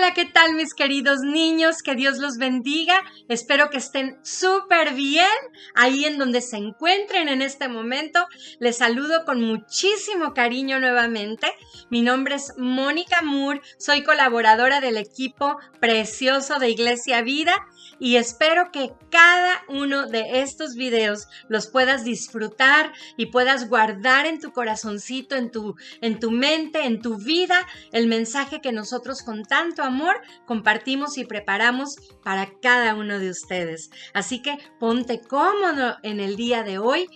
Hola, ¿qué tal mis queridos niños? Que Dios los bendiga. Espero que estén súper bien ahí en donde se encuentren en este momento. Les saludo con muchísimo cariño nuevamente. Mi nombre es Mónica Moore, soy colaboradora del equipo precioso de Iglesia Vida y espero que cada uno de estos videos los puedas disfrutar y puedas guardar en tu corazoncito, en tu mente, en tu vida, el mensaje que nosotros con tanto amor compartimos y preparamos para cada uno de ustedes. Así que ponte cómodo en el día de hoy.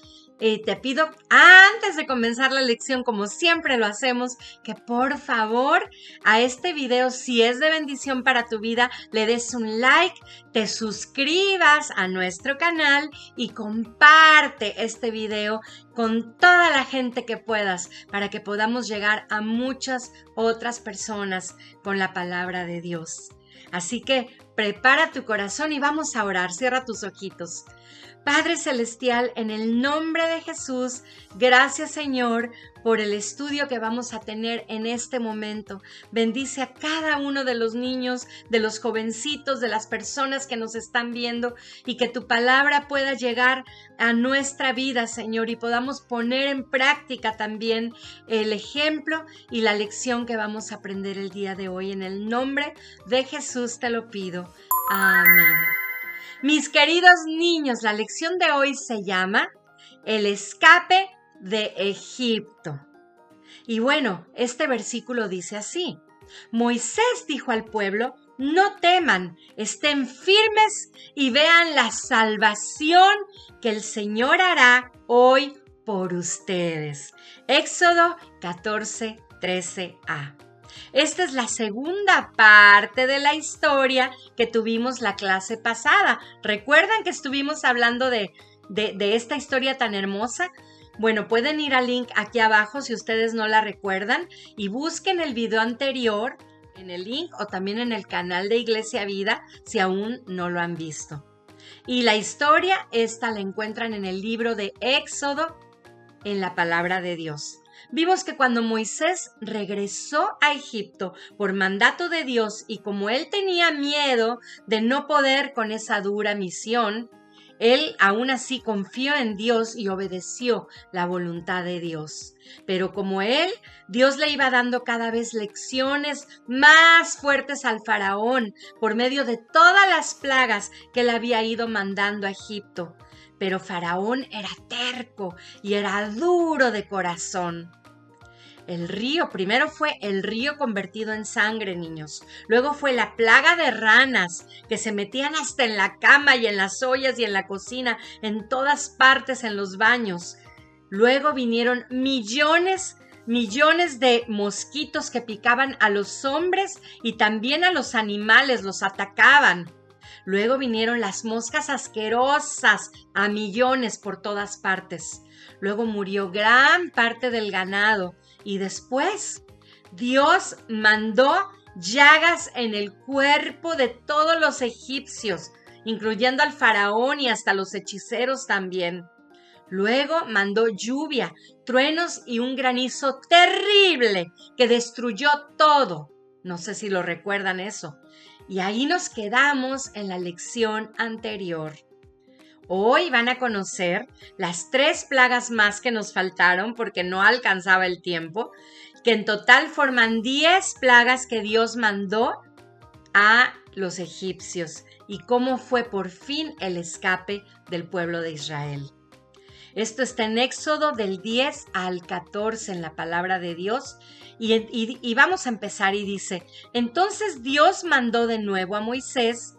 Te pido, antes de comenzar la lección, como siempre lo hacemos, que por favor a este video, si es de bendición para tu vida, le des un like, te suscribas a nuestro canal y comparte este video con toda la gente que puedas para que podamos llegar a muchas otras personas con la palabra de Dios. Así que prepara tu corazón y vamos a orar. Cierra tus ojitos. Padre Celestial, en el nombre de Jesús, gracias Señor por el estudio que vamos a tener en este momento. Bendice a cada uno de los niños, de los jovencitos, de las personas que nos están viendo y que tu palabra pueda llegar a nuestra vida, Señor, y podamos poner en práctica también el ejemplo y la lección que vamos a aprender el día de hoy. En el nombre de Jesús te lo pido. Amén. Mis queridos niños, la lección de hoy se llama El escape de Egipto. Y bueno, este versículo dice así: Moisés dijo al pueblo: no teman, estén firmes y vean la salvación que el Señor hará hoy por ustedes. Éxodo 14, 13a. Esta es la segunda parte de la historia que tuvimos la clase pasada. ¿Recuerdan que estuvimos hablando de esta historia tan hermosa? Bueno, pueden ir al link aquí abajo si ustedes no la recuerdan y busquen el video anterior en el link o también en el canal de Iglesia Vida si aún no lo han visto. Y la historia esta la encuentran en el libro de Éxodo, en la palabra de Dios. Vimos que cuando Moisés regresó a Egipto por mandato de Dios y como él tenía miedo de no poder con esa dura misión, él aún así confió en Dios y obedeció la voluntad de Dios. Pero como Dios le iba dando cada vez lecciones más fuertes al faraón por medio de todas las plagas que él había ido mandando a Egipto. Pero Faraón era terco y era duro de corazón. El río, primero fue el río convertido en sangre, niños. Luego fue la plaga de ranas que se metían hasta en la cama y en las ollas y en la cocina, en todas partes, en los baños. Luego vinieron millones de mosquitos que picaban a los hombres y también a los animales, los atacaban. Luego vinieron las moscas asquerosas a millones por todas partes. Luego murió gran parte del ganado y después Dios mandó llagas en el cuerpo de todos los egipcios, incluyendo al faraón y hasta los hechiceros también. Luego mandó lluvia, truenos y un granizo terrible que destruyó todo. No sé si lo recuerdan eso. Y ahí nos quedamos en la lección anterior. Hoy van a conocer las 3 plagas más que nos faltaron porque no alcanzaba el tiempo, que en total forman 10 plagas que Dios mandó a los egipcios y cómo fue por fin el escape del pueblo de Israel. Esto está en Éxodo del 10 al 14 en la palabra de Dios y vamos a empezar y dice: entonces Dios mandó de nuevo a Moisés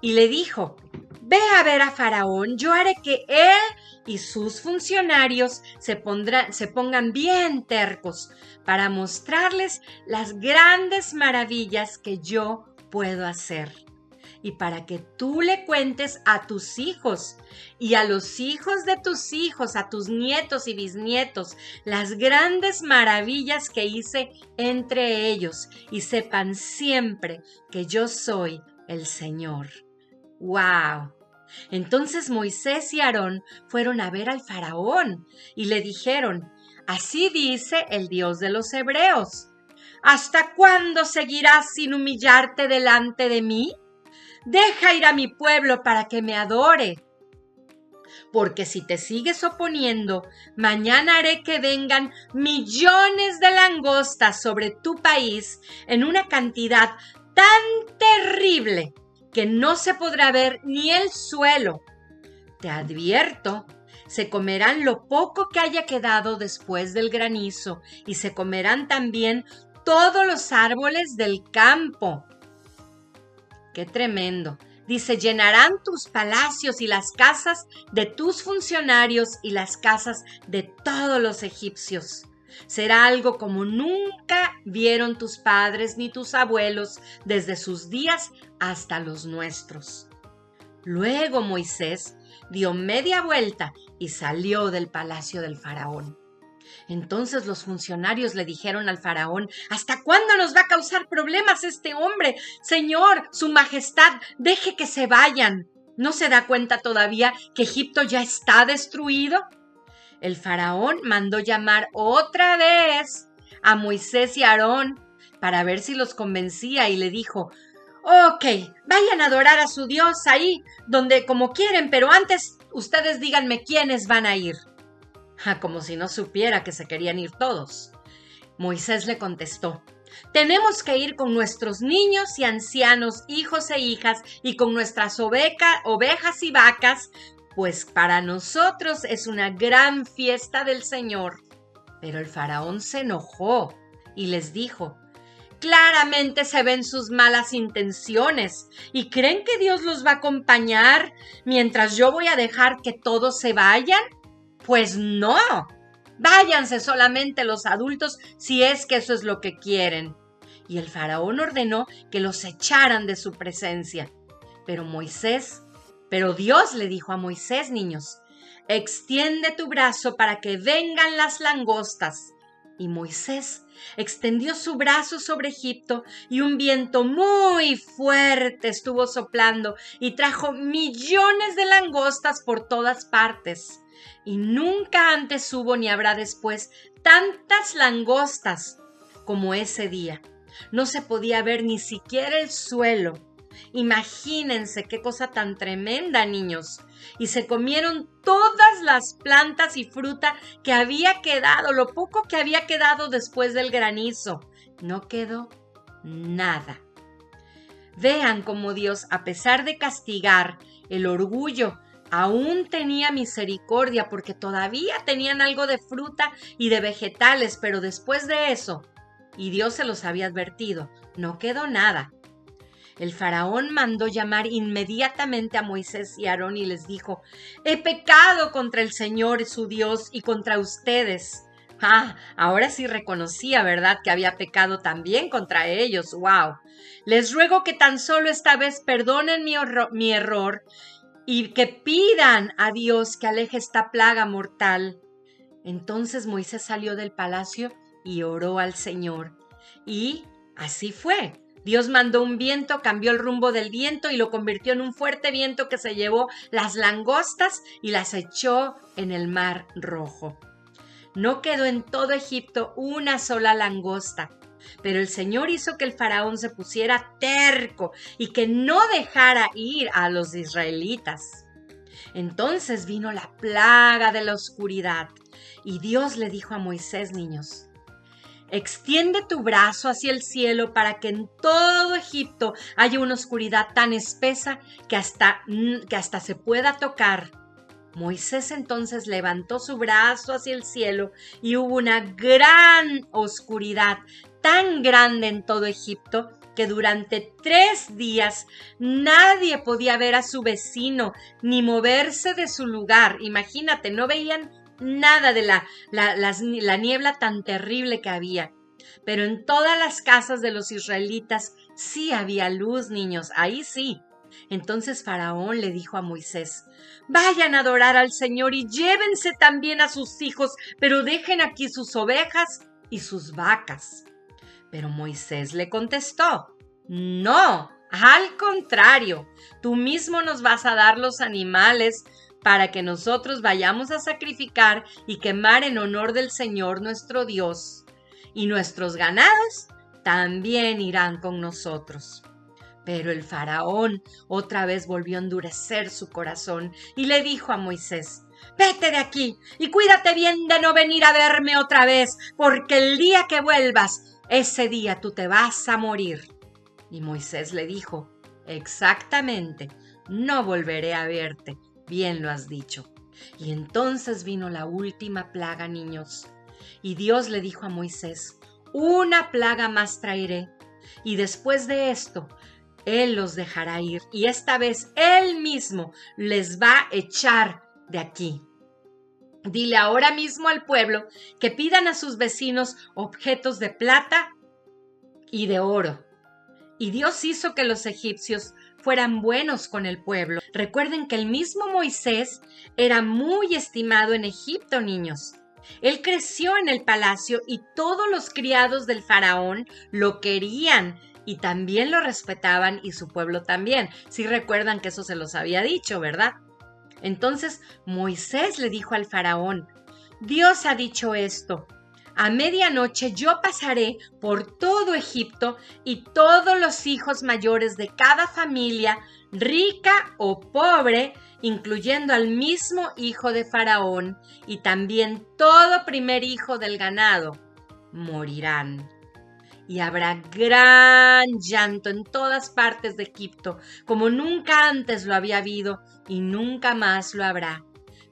y le dijo: ve a ver a Faraón, yo haré que él y sus funcionarios se pongan bien tercos para mostrarles las grandes maravillas que yo puedo hacer. Y para que tú le cuentes a tus hijos y a los hijos de tus hijos, a tus nietos y bisnietos, las grandes maravillas que hice entre ellos y sepan siempre que yo soy el Señor. ¡Wow! Entonces Moisés y Aarón fueron a ver al faraón y le dijeron: así dice el Dios de los hebreos: ¿Hasta cuándo seguirás sin humillarte delante de mí? Deja ir a mi pueblo para que me adore. Porque si te sigues oponiendo, mañana haré que vengan millones de langostas sobre tu país en una cantidad tan terrible que no se podrá ver ni el suelo. Te advierto, se comerán lo poco que haya quedado después del granizo y se comerán también todos los árboles del campo. ¡Qué tremendo! Dice, llenarán tus palacios y las casas de tus funcionarios y las casas de todos los egipcios. Será algo como nunca vieron tus padres ni tus abuelos desde sus días hasta los nuestros. Luego Moisés dio media vuelta y salió del palacio del faraón. Entonces los funcionarios le dijeron al faraón, ¿hasta cuándo nos va a causar problemas este hombre? Señor, su majestad, deje que se vayan. ¿No se da cuenta todavía que Egipto ya está destruido? El faraón mandó llamar otra vez a Moisés y Aarón para ver si los convencía y le dijo, ok, vayan a adorar a su Dios ahí, donde como quieren, pero antes ustedes díganme quiénes van a ir. Como si no supiera que se querían ir todos. Moisés le contestó, tenemos que ir con nuestros niños y ancianos, hijos e hijas, y con nuestras ovejas y vacas, pues para nosotros es una gran fiesta del Señor. Pero el faraón se enojó y les dijo, claramente se ven sus malas intenciones y creen que Dios los va a acompañar mientras yo voy a dejar que todos se vayan. Pues no, váyanse solamente los adultos si es que eso es lo que quieren. Y el faraón ordenó que los echaran de su presencia. Pero Dios le dijo a Moisés, niños, extiende tu brazo para que vengan las langostas. Y Moisés extendió su brazo sobre Egipto y un viento muy fuerte estuvo soplando y trajo millones de langostas por todas partes. Y nunca antes hubo ni habrá después tantas langostas como ese día. No se podía ver ni siquiera el suelo. Imagínense qué cosa tan tremenda, niños. Y se comieron todas las plantas y fruta que había quedado, lo poco que había quedado después del granizo. No quedó nada. Vean cómo Dios, a pesar de castigar el orgullo, aún tenía misericordia porque todavía tenían algo de fruta y de vegetales, pero después de eso, y Dios se los había advertido, no quedó nada. El faraón mandó llamar inmediatamente a Moisés y Aarón y les dijo, he pecado contra el Señor su Dios y contra ustedes. Ahora sí reconocía, ¿verdad?, que había pecado también contra ellos. ¡Wow! Les ruego que tan solo esta vez perdonen mi error y que pidan a Dios que aleje esta plaga mortal. Entonces Moisés salió del palacio y oró al Señor. Y así fue. Dios mandó un viento, cambió el rumbo del viento y lo convirtió en un fuerte viento que se llevó las langostas y las echó en el Mar Rojo. No quedó en todo Egipto una sola langosta. Pero el Señor hizo que el faraón se pusiera terco y que no dejara ir a los israelitas. Entonces vino la plaga de la oscuridad y Dios le dijo a Moisés, niños, extiende tu brazo hacia el cielo para que en todo Egipto haya una oscuridad tan espesa que hasta se pueda tocar. Moisés entonces levantó su brazo hacia el cielo y hubo una gran oscuridad tan grande en todo Egipto que durante 3 días nadie podía ver a su vecino ni moverse de su lugar. Imagínate, no veían nada de la niebla tan terrible que había. Pero en todas las casas de los israelitas sí había luz, niños, ahí sí. Entonces Faraón le dijo a Moisés, vayan a adorar al Señor y llévense también a sus hijos, pero dejen aquí sus ovejas y sus vacas. Pero Moisés le contestó, no, al contrario, tú mismo nos vas a dar los animales para que nosotros vayamos a sacrificar y quemar en honor del Señor nuestro Dios. Y nuestros ganados también irán con nosotros. Pero el faraón otra vez volvió a endurecer su corazón y le dijo a Moisés: vete de aquí y cuídate bien de no venir a verme otra vez, porque el día que vuelvas, ese día tú te vas a morir. Y Moisés le dijo: exactamente, no volveré a verte, bien lo has dicho. Y entonces vino la última plaga, niños. Y Dios le dijo a Moisés: una plaga más traeré, y después de esto, Él los dejará ir, y esta vez Él mismo les va a echar de aquí. Dile ahora mismo al pueblo que pidan a sus vecinos objetos de plata y de oro. Y Dios hizo que los egipcios fueran buenos con el pueblo. Recuerden que el mismo Moisés era muy estimado en Egipto, niños. Él creció en el palacio y todos los criados del faraón lo querían y también lo respetaban, y su pueblo también. Sí recuerdan que eso se los había dicho, ¿verdad? Entonces Moisés le dijo al faraón: Dios ha dicho esto: a medianoche yo pasaré por todo Egipto, y todos los hijos mayores de cada familia, rica o pobre, incluyendo al mismo hijo de Faraón, y también todo primer hijo del ganado, morirán. Y habrá gran llanto en todas partes de Egipto, como nunca antes lo había habido y nunca más lo habrá.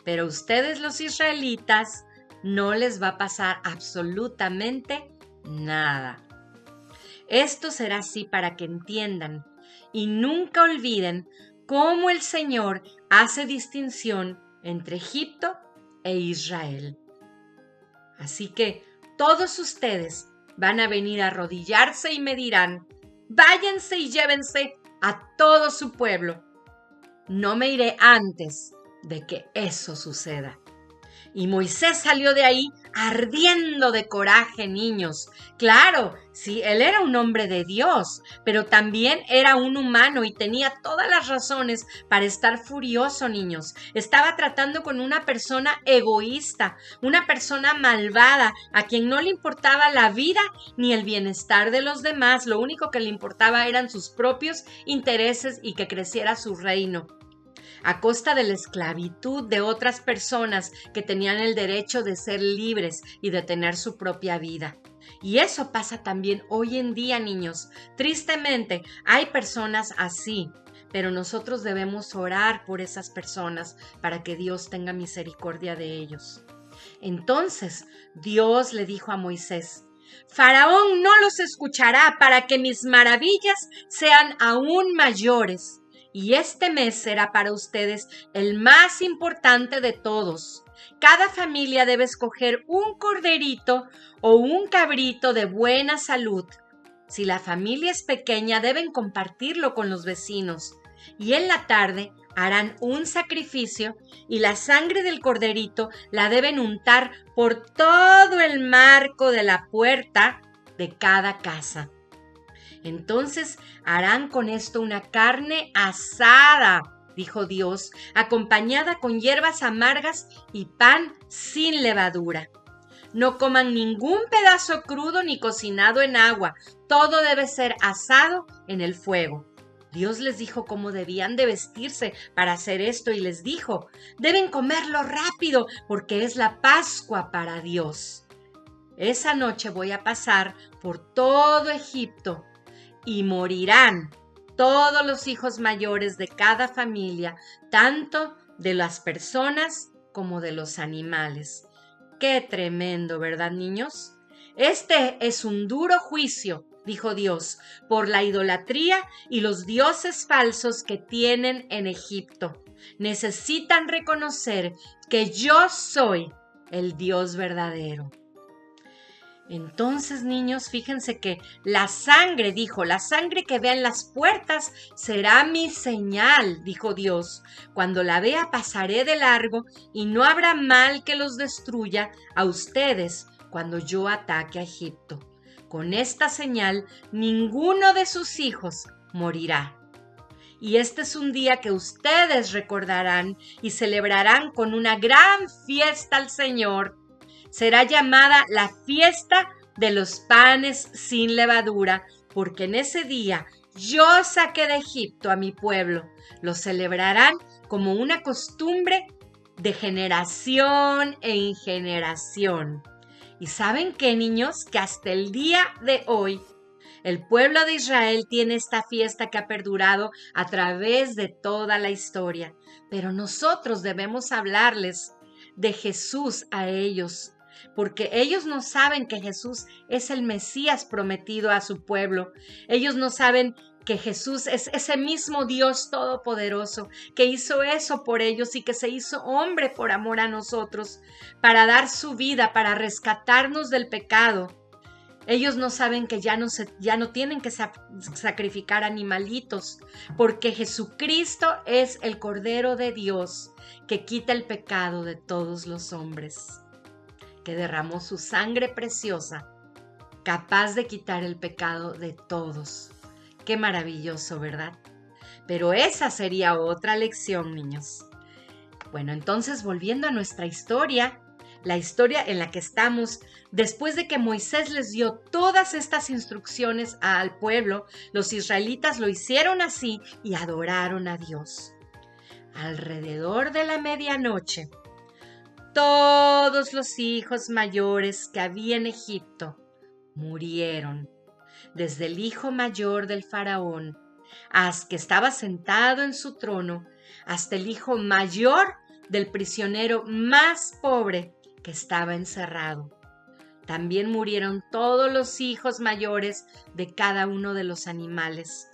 Pero ustedes, los israelitas, no les va a pasar absolutamente nada. Esto será así para que entiendan y nunca olviden cómo el Señor hace distinción entre Egipto e Israel. Así que todos ustedes van a venir a arrodillarse y me dirán: váyanse y llévense a todo su pueblo. No me iré antes de que eso suceda. Y Moisés salió de ahí ardiendo de coraje, niños. Claro, sí, él era un hombre de Dios, pero también era un humano y tenía todas las razones para estar furioso, niños. Estaba tratando con una persona egoísta, una persona malvada, a quien no le importaba la vida ni el bienestar de los demás. Lo único que le importaba eran sus propios intereses y que creciera su reino, a costa de la esclavitud de otras personas que tenían el derecho de ser libres y de tener su propia vida. Y eso pasa también hoy en día, niños. Tristemente, hay personas así, pero nosotros debemos orar por esas personas para que Dios tenga misericordia de ellos. Entonces, Dios le dijo a Moisés: Faraón no los escuchará para que mis maravillas sean aún mayores. Y este mes será para ustedes el más importante de todos. Cada familia debe escoger un corderito o un cabrito de buena salud. Si la familia es pequeña, deben compartirlo con los vecinos. Y en la tarde harán un sacrificio y la sangre del corderito la deben untar por todo el marco de la puerta de cada casa. Entonces harán con esto una carne asada, dijo Dios, acompañada con hierbas amargas y pan sin levadura. No coman ningún pedazo crudo ni cocinado en agua, todo debe ser asado en el fuego. Dios les dijo cómo debían de vestirse para hacer esto y les dijo: deben comerlo rápido porque es la Pascua para Dios. Esa noche voy a pasar por todo Egipto y morirán todos los hijos mayores de cada familia, tanto de las personas como de los animales. ¡Qué tremendo!, ¿verdad, niños? Este es un duro juicio, dijo Dios, por la idolatría y los dioses falsos que tienen en Egipto. Necesitan reconocer que yo soy el Dios verdadero. Entonces, niños, fíjense que la sangre, dijo, la sangre que vea en las puertas será mi señal, dijo Dios. Cuando la vea pasaré de largo y no habrá mal que los destruya a ustedes cuando yo ataque a Egipto. Con esta señal, ninguno de sus hijos morirá. Y este es un día que ustedes recordarán y celebrarán con una gran fiesta al Señor. Será llamada la fiesta de los panes sin levadura, porque en ese día yo saqué de Egipto a mi pueblo. Lo celebrarán como una costumbre de generación en generación. ¿Y saben qué, niños? Que hasta el día de hoy el pueblo de Israel tiene esta fiesta que ha perdurado a través de toda la historia. Pero nosotros debemos hablarles de Jesús a ellos, porque ellos no saben que Jesús es el Mesías prometido a su pueblo. Ellos no saben que Jesús es ese mismo Dios todopoderoso que hizo eso por ellos y que se hizo hombre por amor a nosotros, para dar su vida, para rescatarnos del pecado. Ellos no saben que ya no tienen que sacrificar animalitos, porque Jesucristo es el Cordero de Dios que quita el pecado de todos los hombres, que derramó su sangre preciosa, capaz de quitar el pecado de todos. Qué maravilloso, ¿verdad? Pero esa sería otra lección, niños. Bueno, entonces volviendo a nuestra historia, la historia en la que estamos, después de que Moisés les dio todas estas instrucciones al pueblo, los israelitas lo hicieron así y adoraron a Dios. Alrededor de la medianoche, todos los hijos mayores que había en Egipto murieron, desde el hijo mayor del faraón, que estaba sentado en su trono, hasta el hijo mayor del prisionero más pobre que estaba encerrado. También murieron todos los hijos mayores de cada uno de los animales.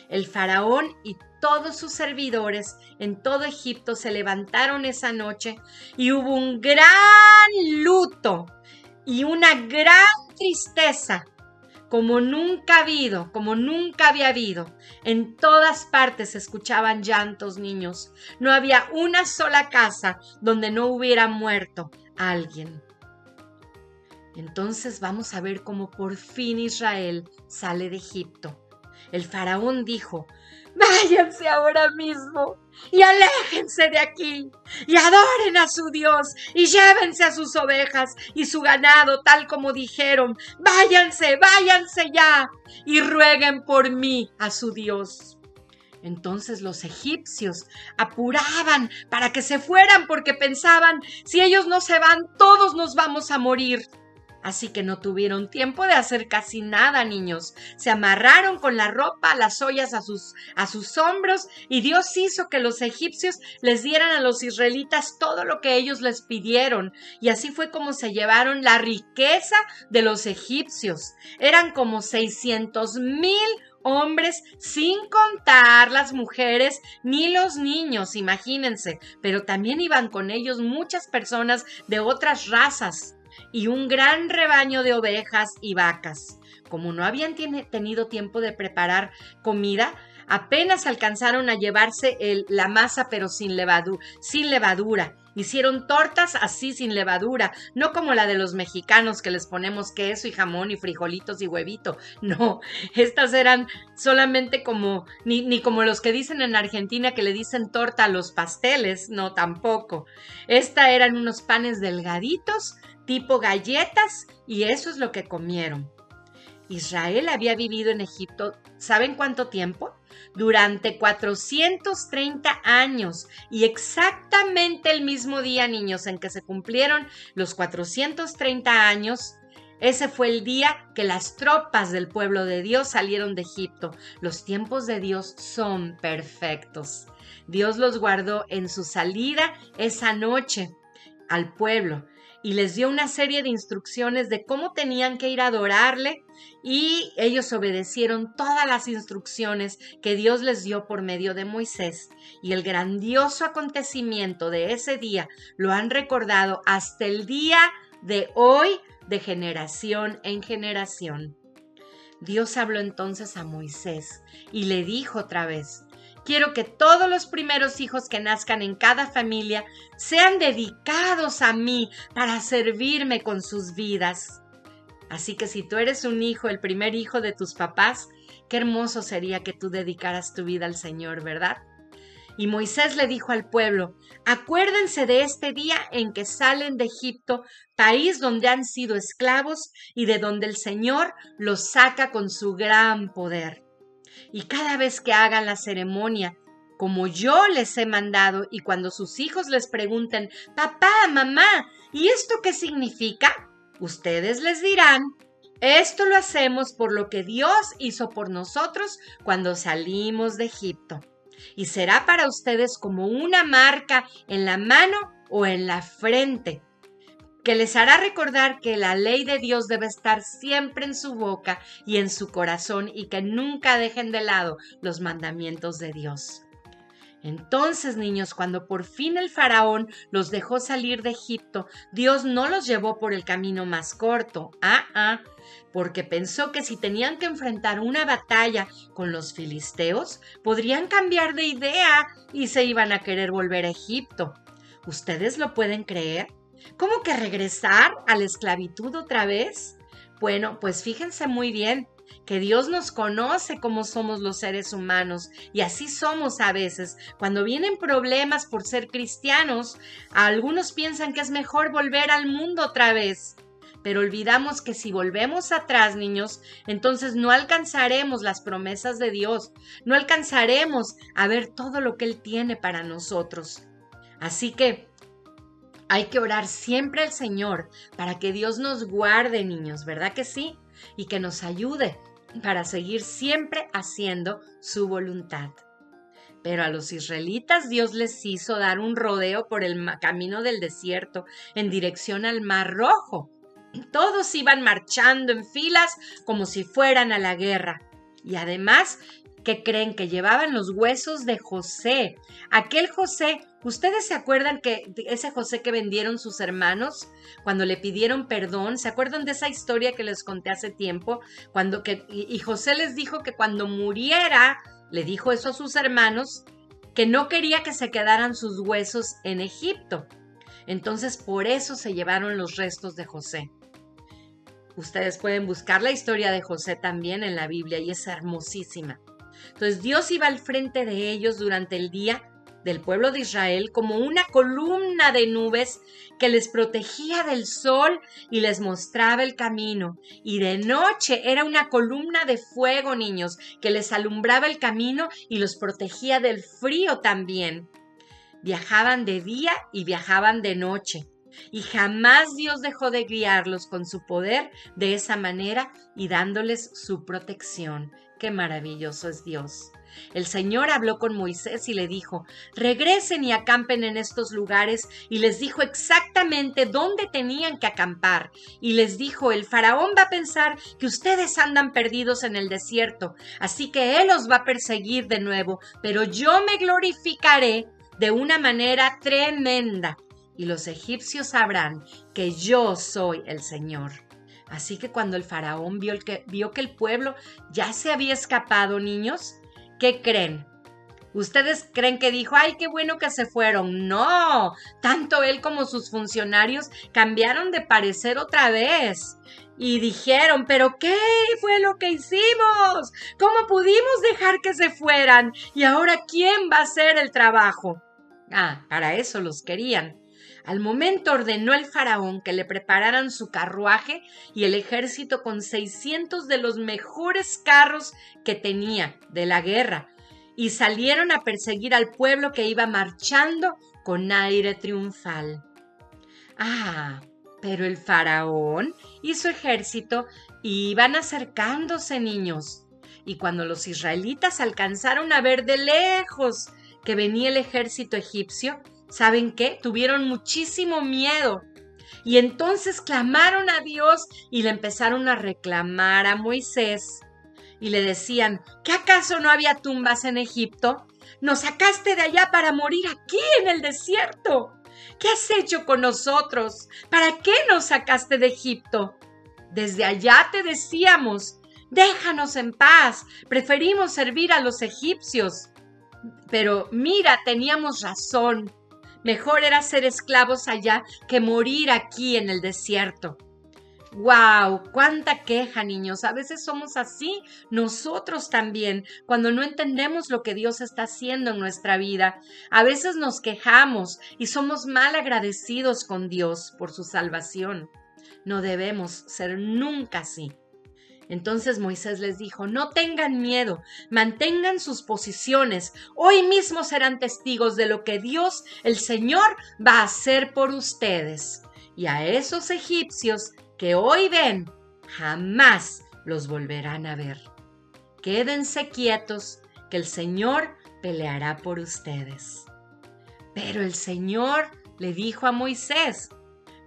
El faraón y todos sus servidores en todo Egipto se levantaron esa noche y hubo un gran luto y una gran tristeza como nunca había habido. En todas partes se escuchaban llantos, niños. No había una sola casa donde no hubiera muerto alguien. Entonces vamos a ver cómo por fin Israel sale de Egipto. El faraón dijo: váyanse ahora mismo y aléjense de aquí y adoren a su Dios y llévense a sus ovejas y su ganado tal como dijeron. Váyanse ya y rueguen por mí a su Dios. Entonces los egipcios apuraban para que se fueran porque pensaban: si ellos no se van, todos nos vamos a morir. Así que no tuvieron tiempo de hacer casi nada, niños. Se amarraron con la ropa, las ollas a sus hombros, y Dios hizo que los egipcios les dieran a los israelitas todo lo que ellos les pidieron. Y así fue como se llevaron la riqueza de los egipcios. Eran como 600,000 hombres, sin contar las mujeres ni los niños, imagínense. Pero también iban con ellos muchas personas de otras razas y un gran rebaño de ovejas y vacas. Como no habían tenido tiempo de preparar comida, apenas alcanzaron a llevarse la masa, pero sin levadura. Hicieron tortas así sin levadura, no como la de los mexicanos que les ponemos queso y jamón y frijolitos y huevito. No, estas eran solamente ni como los que dicen en Argentina que le dicen torta a los pasteles, no, tampoco. Eran unos panes delgaditos, tipo galletas, y eso es lo que comieron. Israel había vivido en Egipto, ¿saben cuánto tiempo? Durante 430 años, y exactamente el mismo día, niños, en que se cumplieron los 430 años, ese fue el día que las tropas del pueblo de Dios salieron de Egipto. Los tiempos de Dios son perfectos. Dios los guardó en su salida esa noche al pueblo y les dio una serie de instrucciones de cómo tenían que ir a adorarle, y ellos obedecieron todas las instrucciones que Dios les dio por medio de Moisés. Y el grandioso acontecimiento de ese día lo han recordado hasta el día de hoy, de generación en generación. Dios habló entonces a Moisés y le dijo otra vez: quiero que todos los primeros hijos que nazcan en cada familia sean dedicados a mí para servirme con sus vidas. Así que si tú eres un hijo, el primer hijo de tus papás, qué hermoso sería que tú dedicaras tu vida al Señor, ¿verdad? Y Moisés le dijo al pueblo: acuérdense de este día en que salen de Egipto, país donde han sido esclavos y de donde el Señor los saca con su gran poder. Y cada vez que hagan la ceremonia, como yo les he mandado, y cuando sus hijos les pregunten: papá, mamá, ¿y esto qué significa? Ustedes les dirán: esto lo hacemos por lo que Dios hizo por nosotros cuando salimos de Egipto. Y será para ustedes como una marca en la mano o en la frente, que les hará recordar que la ley de Dios debe estar siempre en su boca y en su corazón, y que nunca dejen de lado los mandamientos de Dios. Entonces, niños, cuando por fin el faraón los dejó salir de Egipto, Dios no los llevó por el camino más corto, porque pensó que si tenían que enfrentar una batalla con los filisteos, podrían cambiar de idea y se iban a querer volver a Egipto. ¿Ustedes lo pueden creer? ¿Cómo que regresar a la esclavitud otra vez? Bueno, pues fíjense muy bien que Dios nos conoce como somos los seres humanos, y así somos a veces. Cuando vienen problemas por ser cristianos, algunos piensan que es mejor volver al mundo otra vez. Pero olvidamos que si volvemos atrás, niños, entonces no alcanzaremos las promesas de Dios, no alcanzaremos a ver todo lo que Él tiene para nosotros. Así que hay que orar siempre al Señor para que Dios nos guarde, niños, ¿verdad que sí? Y que nos ayude para seguir siempre haciendo su voluntad. Pero a los israelitas Dios les hizo dar un rodeo por el camino del desierto en dirección al Mar Rojo. Todos iban marchando en filas como si fueran a la guerra. Y además, ¿qué creen? Que llevaban los huesos de José. Aquel José, ¿ustedes se acuerdan que ese José que vendieron sus hermanos cuando le pidieron perdón? ¿Se acuerdan de esa historia que les conté hace tiempo? Y José les dijo que cuando muriera, le dijo eso a sus hermanos, que no quería que se quedaran sus huesos en Egipto. Entonces, por eso se llevaron los restos de José. Ustedes pueden buscar la historia de José también en la Biblia y es hermosísima. Entonces Dios iba al frente de ellos durante el día del pueblo de Israel como una columna de nubes que les protegía del sol y les mostraba el camino. Y de noche era una columna de fuego, niños, que les alumbraba el camino y los protegía del frío también. Viajaban de día y viajaban de noche. Y jamás Dios dejó de guiarlos con su poder de esa manera y dándoles su protección. ¡Qué maravilloso es Dios! El Señor habló con Moisés y le dijo: regresen y acampen en estos lugares, y les dijo exactamente dónde tenían que acampar. Y les dijo: el faraón va a pensar que ustedes andan perdidos en el desierto, así que él os va a perseguir de nuevo, pero yo me glorificaré de una manera tremenda. Y los egipcios sabrán que yo soy el Señor. Así que cuando el faraón vio que el pueblo ya se había escapado, niños, ¿qué creen? ¿Ustedes creen que dijo: ay, qué bueno que se fueron? No, tanto él como sus funcionarios cambiaron de parecer otra vez. Y dijeron: ¿pero qué fue lo que hicimos? ¿Cómo pudimos dejar que se fueran? ¿Y ahora quién va a hacer el trabajo? Para eso los querían. Al momento ordenó el faraón que le prepararan su carruaje y el ejército con 600 de los mejores carros que tenía de la guerra, y salieron a perseguir al pueblo que iba marchando con aire triunfal. Pero el faraón y su ejército iban acercándose, niños, y cuando los israelitas alcanzaron a ver de lejos que venía el ejército egipcio, ¿saben qué? Tuvieron muchísimo miedo y entonces clamaron a Dios y le empezaron a reclamar a Moisés y le decían: ¿qué acaso no había tumbas en Egipto? Nos sacaste de allá para morir aquí en el desierto. ¿Qué has hecho con nosotros? ¿Para qué nos sacaste de Egipto? Desde allá te decíamos: déjanos en paz, preferimos servir a los egipcios. Pero mira, teníamos razón. Mejor era ser esclavos allá que morir aquí en el desierto. ¡Wow! ¡Cuánta queja, niños! A veces somos así, nosotros también, cuando no entendemos lo que Dios está haciendo en nuestra vida. A veces nos quejamos y somos mal agradecidos con Dios por su salvación. No debemos ser nunca así. Entonces Moisés les dijo, no tengan miedo, mantengan sus posiciones. Hoy mismo serán testigos de lo que Dios, el Señor, va a hacer por ustedes. Y a esos egipcios que hoy ven, jamás los volverán a ver. Quédense quietos, que el Señor peleará por ustedes. Pero el Señor le dijo a Moisés,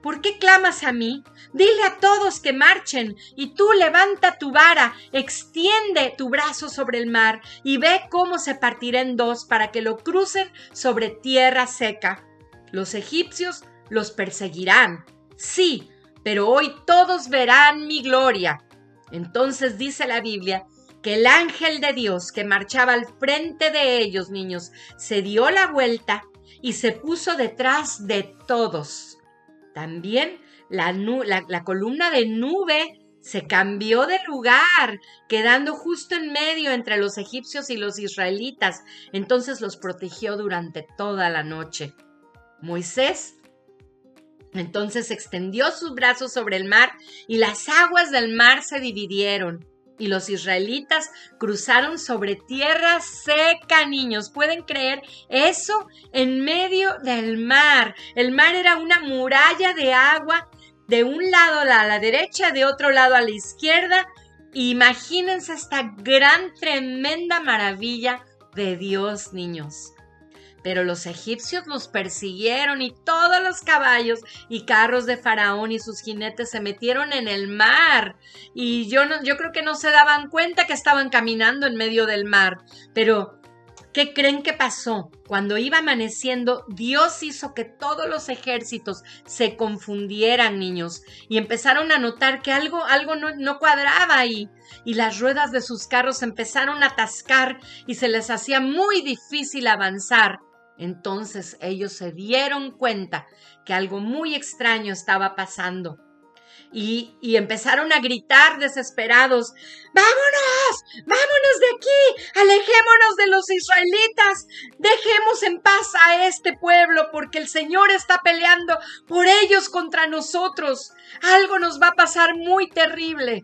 ¿por qué clamas a mí? Dile a todos que marchen, y tú levanta tu vara, extiende tu brazo sobre el mar, y ve cómo se partirá en dos para que lo crucen sobre tierra seca. Los egipcios los perseguirán, sí, pero hoy todos verán mi gloria. Entonces dice la Biblia que el ángel de Dios que marchaba al frente de ellos, niños, se dio la vuelta y se puso detrás de todos. También la columna de nube se cambió de lugar, quedando justo en medio entre los egipcios y los israelitas. Entonces los protegió durante toda la noche. Moisés entonces extendió sus brazos sobre el mar y las aguas del mar se dividieron. Y los israelitas cruzaron sobre tierra seca, niños. ¿Pueden creer eso? En medio del mar. El mar era una muralla de agua, de un lado a la derecha, de otro lado a la izquierda. Imagínense esta gran, tremenda maravilla de Dios, niños. Pero los egipcios los persiguieron y todos los caballos y carros de Faraón y sus jinetes se metieron en el mar. Y yo creo que no se daban cuenta que estaban caminando en medio del mar. Pero, ¿qué creen que pasó? Cuando iba amaneciendo, Dios hizo que todos los ejércitos se confundieran, niños, y empezaron a notar que algo no cuadraba ahí. Y las ruedas de sus carros empezaron a atascar y se les hacía muy difícil avanzar. Entonces ellos se dieron cuenta que algo muy extraño estaba pasando y empezaron a gritar desesperados, ¡vámonos! ¡Vámonos de aquí! ¡Alejémonos de los israelitas! ¡Dejemos en paz a este pueblo porque el Señor está peleando por ellos contra nosotros! Algo nos va a pasar muy terrible.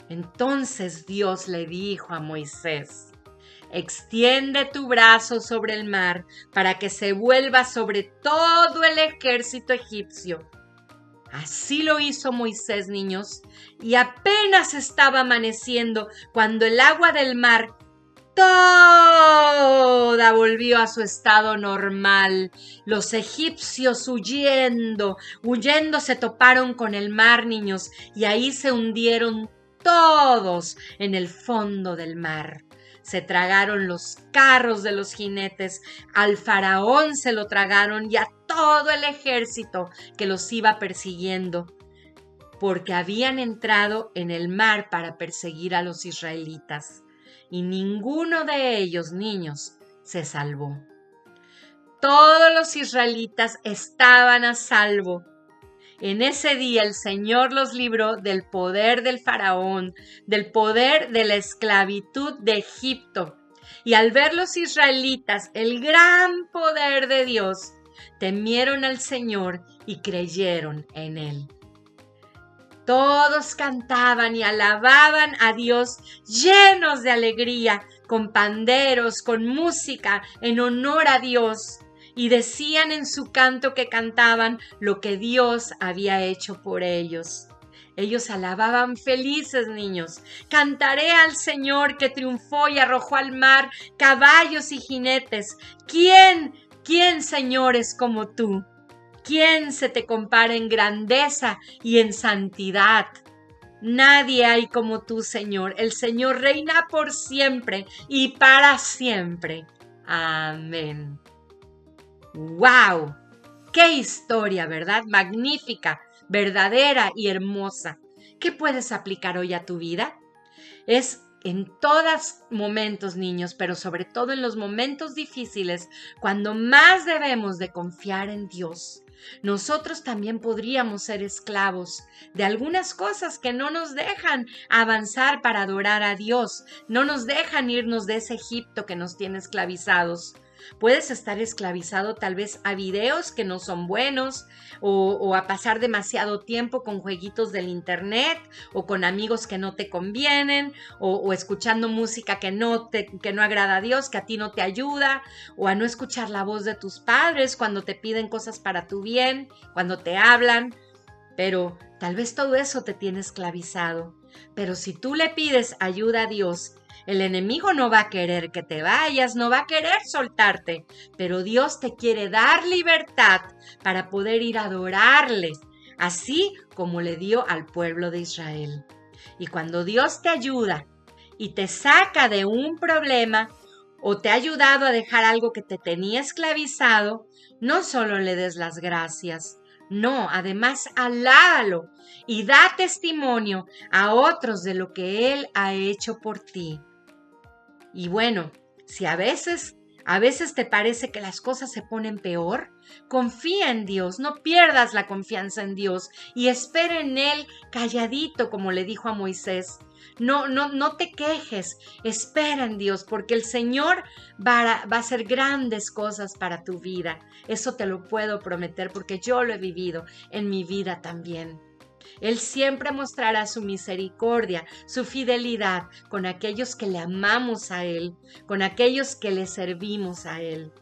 Entonces Dios le dijo a Moisés, extiende tu brazo sobre el mar para que se vuelva sobre todo el ejército egipcio. Así lo hizo Moisés, niños, y apenas estaba amaneciendo cuando el agua del mar toda volvió a su estado normal. Los egipcios huyendo se toparon con el mar, niños, y ahí se hundieron todos en el fondo del mar. Se tragaron los carros de los jinetes, al faraón se lo tragaron y a todo el ejército que los iba persiguiendo, porque habían entrado en el mar para perseguir a los israelitas, y ninguno de ellos, niños, se salvó. Todos los israelitas estaban a salvo. En ese día el Señor los libró del poder del faraón, del poder de la esclavitud de Egipto. Y al ver los israelitas el gran poder de Dios, temieron al Señor y creyeron en Él. Todos cantaban y alababan a Dios llenos de alegría, con panderos, con música, en honor a Dios. Y decían en su canto que cantaban lo que Dios había hecho por ellos. Ellos alababan felices, niños. Cantaré al Señor que triunfó y arrojó al mar caballos y jinetes. ¿Quién, Señor, es como tú? ¿Quién se te compara en grandeza y en santidad? Nadie hay como tú, Señor. El Señor reina por siempre y para siempre. Amén. ¡Wow! ¡Qué historia!, ¿verdad? Magnífica, verdadera y hermosa. ¿Qué puedes aplicar hoy a tu vida? Es en todos momentos, niños, pero sobre todo en los momentos difíciles, cuando más debemos de confiar en Dios, nosotros también podríamos ser esclavos de algunas cosas que no nos dejan avanzar para adorar a Dios, no nos dejan irnos de ese Egipto que nos tiene esclavizados. Puedes estar esclavizado tal vez a videos que no son buenos o a pasar demasiado tiempo con jueguitos del internet o con amigos que no te convienen o escuchando música que no agrada a Dios, que a ti no te ayuda, o a no escuchar la voz de tus padres cuando te piden cosas para tu bien, cuando te hablan. Pero tal vez todo eso te tiene esclavizado. Pero si tú le pides ayuda a Dios, el enemigo no va a querer que te vayas, no va a querer soltarte, pero Dios te quiere dar libertad para poder ir a adorarle, así como le dio al pueblo de Israel. Y cuando Dios te ayuda y te saca de un problema o te ha ayudado a dejar algo que te tenía esclavizado, no solo le des las gracias, no, además alábalo y da testimonio a otros de lo que Él ha hecho por ti. Y bueno, si a veces te parece que las cosas se ponen peor, confía en Dios, no pierdas la confianza en Dios y espera en Él calladito, como le dijo a Moisés. No te quejes, espera en Dios, porque el Señor va a hacer grandes cosas para tu vida. Eso te lo puedo prometer porque yo lo he vivido en mi vida también. Él siempre mostrará su misericordia, su fidelidad con aquellos que le amamos a Él, con aquellos que le servimos a Él.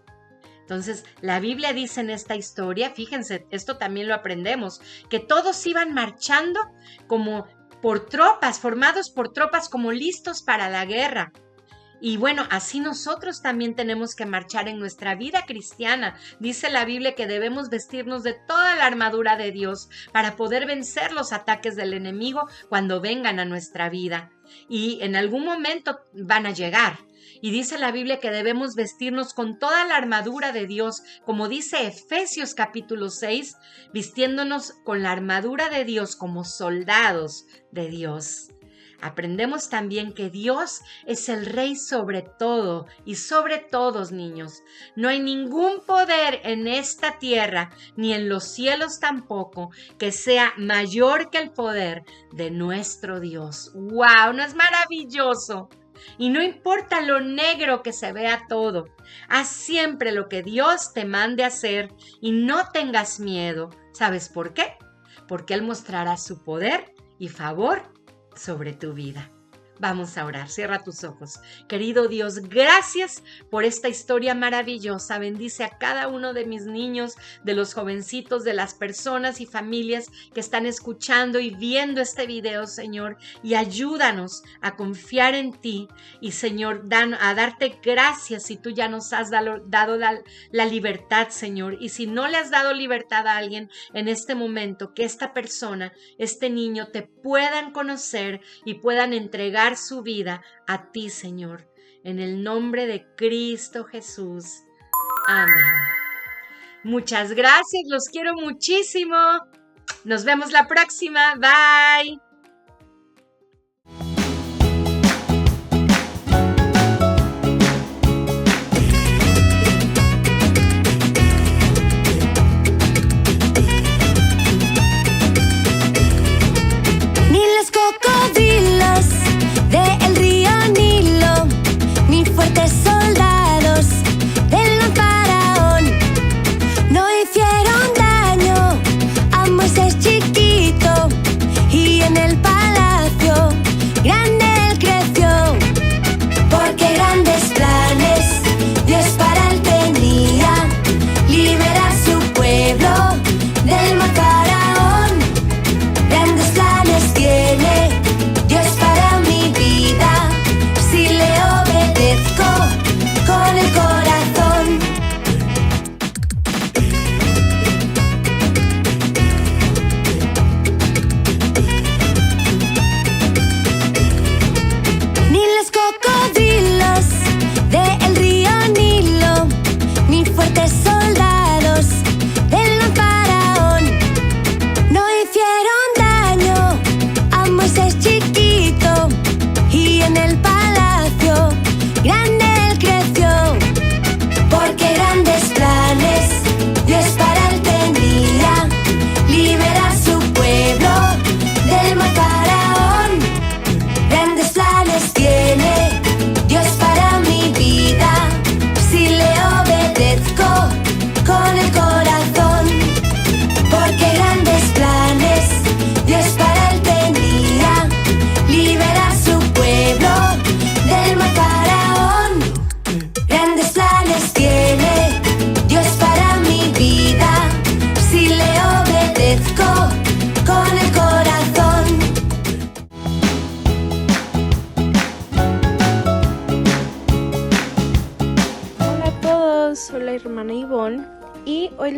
Entonces, la Biblia dice en esta historia, fíjense, esto también lo aprendemos, que todos iban marchando como por tropas, formados por tropas como listos para la guerra. Y bueno, así nosotros también tenemos que marchar en nuestra vida cristiana. Dice la Biblia que debemos vestirnos de toda la armadura de Dios para poder vencer los ataques del enemigo cuando vengan a nuestra vida. Y en algún momento van a llegar. Y dice la Biblia que debemos vestirnos con toda la armadura de Dios, como dice Efesios capítulo 6, vistiéndonos con la armadura de Dios como soldados de Dios. Aprendemos también que Dios es el Rey sobre todo y sobre todos, niños. No hay ningún poder en esta tierra, ni en los cielos tampoco, que sea mayor que el poder de nuestro Dios. ¡Wow! ¿No es maravilloso? Y no importa lo negro que se vea todo, haz siempre lo que Dios te mande hacer y no tengas miedo. ¿Sabes por qué? Porque Él mostrará su poder y favor sobre tu vida. Vamos a orar, cierra tus ojos. Querido Dios, gracias por esta historia maravillosa. Bendice a cada uno de mis niños, de los jovencitos, de las personas y familias que están escuchando y viendo este video, Señor, y ayúdanos a confiar en ti y, Señor, a darte gracias si tú ya nos has dado la libertad, Señor, y si no le has dado libertad a alguien en este momento, que esta persona, este niño, te puedan conocer y puedan entregar su vida a ti, Señor, en el nombre de Cristo Jesús. Amén. Muchas gracias, los quiero muchísimo. Nos vemos la próxima. Bye. Soldados del gran faraón no hicieron daño a Moisés chiquito, y en el palacio grande él creció, porque grandes planes Dios para él tenía, liberar su pueblo del mal faraón. Grandes planes tiene Dios para mi vida, si le obedezco con el corazón.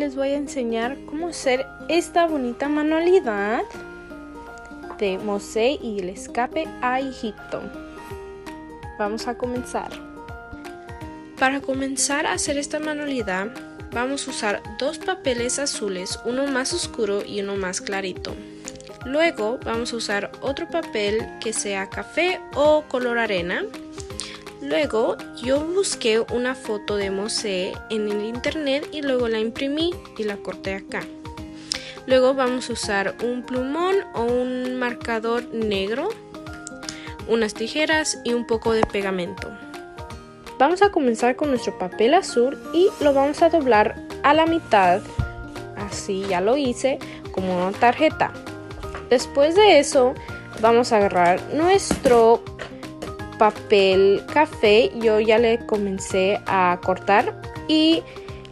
les voy a enseñar cómo hacer esta bonita manualidad de Mosé y el escape a Egipto. Vamos a comenzar. Para comenzar a hacer esta manualidad vamos a usar dos papeles azules, uno más oscuro y uno más clarito. Luego vamos a usar otro papel que sea café o color arena. Luego yo busqué una foto de Mosé en el internet y luego la imprimí y la corté acá. Luego vamos a usar un plumón o un marcador negro, unas tijeras y un poco de pegamento. Vamos a comenzar con nuestro papel azul y lo vamos a doblar a la mitad. Así ya lo hice como una tarjeta. Después de eso vamos a agarrar nuestro papel café. Yo ya le comencé a cortar y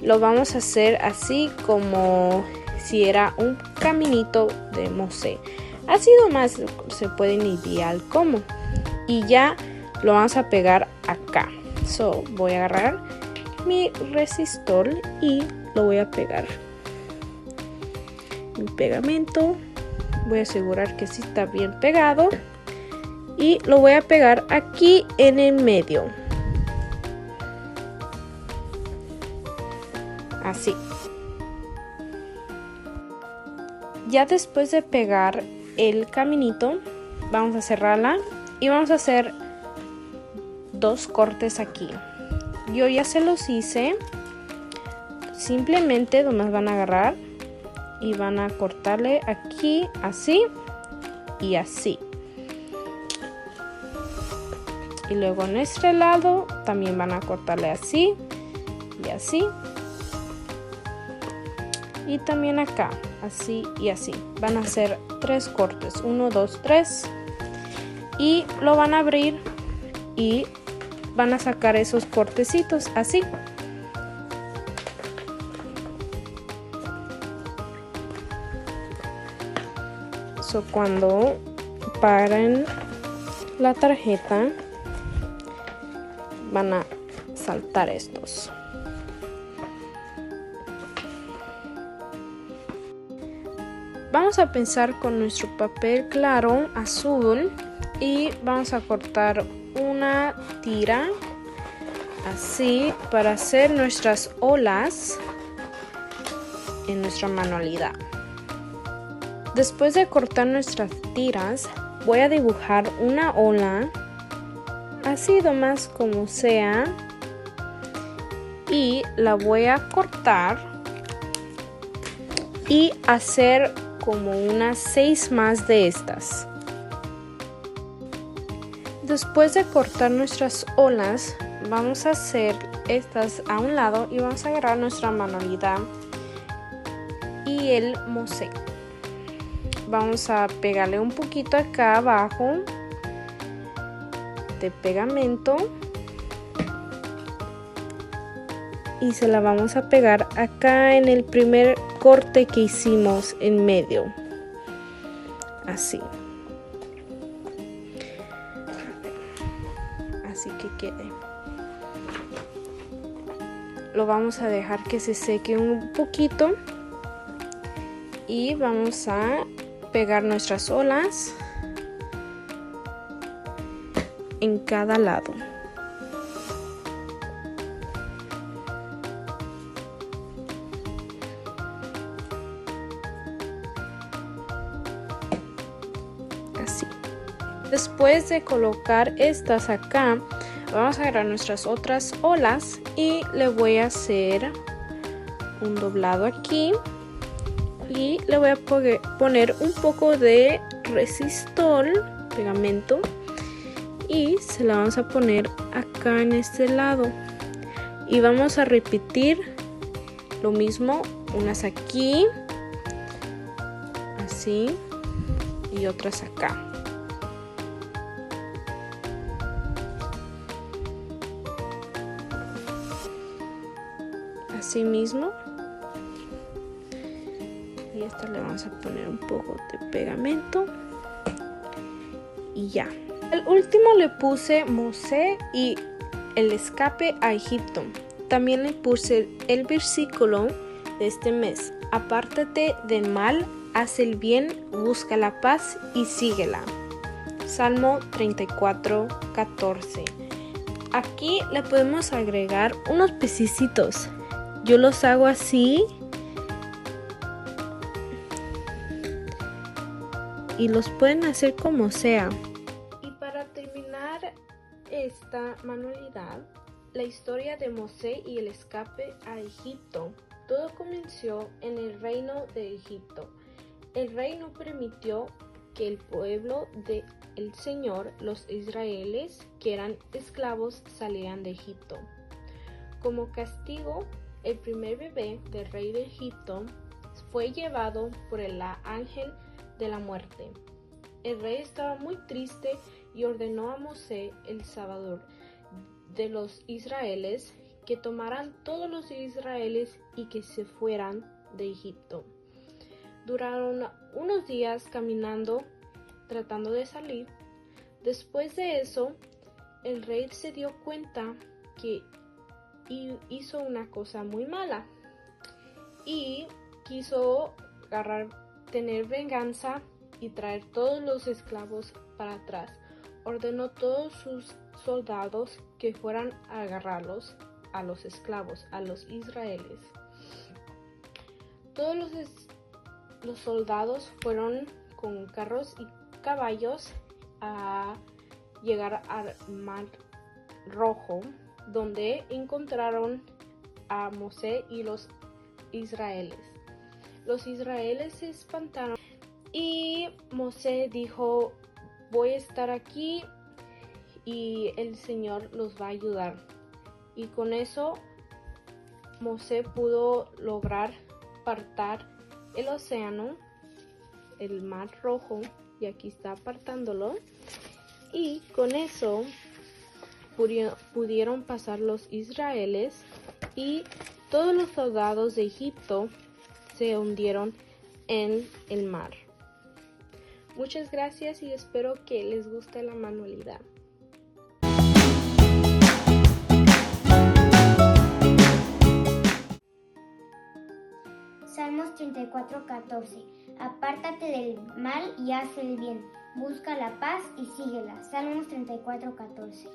lo vamos a hacer así como si era un caminito de Mosé. Así nomás se pueden idear cómo. Y ya lo vamos a pegar acá. Voy a agarrar mi resistor y lo voy a pegar. Mi pegamento. Voy a asegurar que sí está bien pegado. Y lo voy a pegar aquí en el medio. Así. Ya después de pegar el caminito, vamos a cerrarla y vamos a hacer dos cortes aquí. Yo ya se los hice. Simplemente nomás van a agarrar y van a cortarle aquí, así y así. Y luego en este lado también van a cortarle así y así. Y también acá, así y así. Van a hacer 3 cortes, 1, 2, 3. Y lo van a abrir y van a sacar esos cortecitos así. Cuando paren la tarjeta van a saltar estos. Vamos a empezar con nuestro papel claro azul y vamos a cortar una tira así para hacer nuestras olas en nuestra manualidad. Después de cortar nuestras tiras, voy a dibujar una ola así nomás como sea y la voy a cortar y hacer como unas 6 más de estas. Después de cortar nuestras olas, vamos a hacer estas a un lado y vamos a agarrar nuestra manualidad y el Mosé. Vamos a pegarle un poquito acá abajo de pegamento y se la vamos a pegar acá en el primer corte que hicimos en medio, así que quede. Lo vamos a dejar que se seque un poquito y vamos a pegar nuestras olas en cada lado. Así. Después de colocar estas acá, vamos a agarrar nuestras otras olas y le voy a hacer un doblado aquí. Y le voy a poner un poco de resistor, pegamento, y se la vamos a poner acá en este lado. Y vamos a repetir lo mismo, unas aquí, así, y otras acá. Así mismo. Y esta le vamos a poner un poco de pegamento y ya. Al último le puse Mosé y el escape a Egipto. También le puse el versículo de este mes. Apártate del mal, haz el bien, busca la paz y síguela. Salmo 34, 14. Aquí le podemos agregar unos pececitos. Yo los hago así y los pueden hacer como sea. Y para terminar esta manualidad, la historia de Mosé y el escape a Egipto. Todo comenzó en el reino de Egipto. El rey no permitió que el pueblo del Señor, los israelíes, que eran esclavos, salieran de Egipto. Como castigo, el primer bebé del rey de Egipto fue llevado por el ángel de la muerte. El rey estaba muy triste y ordenó a Mosé, el salvador de los israelíes, que tomaran todos los israelíes y que se fueran de Egipto. Duraron unos días caminando, tratando de salir. Después de eso, el rey se dio cuenta que hizo una cosa muy mala y quiso tener venganza y traer todos los esclavos para atrás. Ordenó a todos sus soldados que fueran a agarrarlos a los esclavos, a los israelíes. Todos los soldados fueron con carros y caballos a llegar al Mar Rojo, donde encontraron a Mosé y los israelíes. Los israelíes se espantaron y Mosé dijo: voy a estar aquí y el Señor los va a ayudar. Y con eso Mosé pudo lograr apartar el océano, el Mar Rojo, y aquí está apartándolo. Y con eso pudieron pasar los israelíes y todos los soldados de Egipto se hundieron en el mar. Muchas gracias y espero que les guste la manualidad. Salmos 34, 14. Apártate del mal y haz el bien. Busca la paz y síguela. Salmos 34, 14.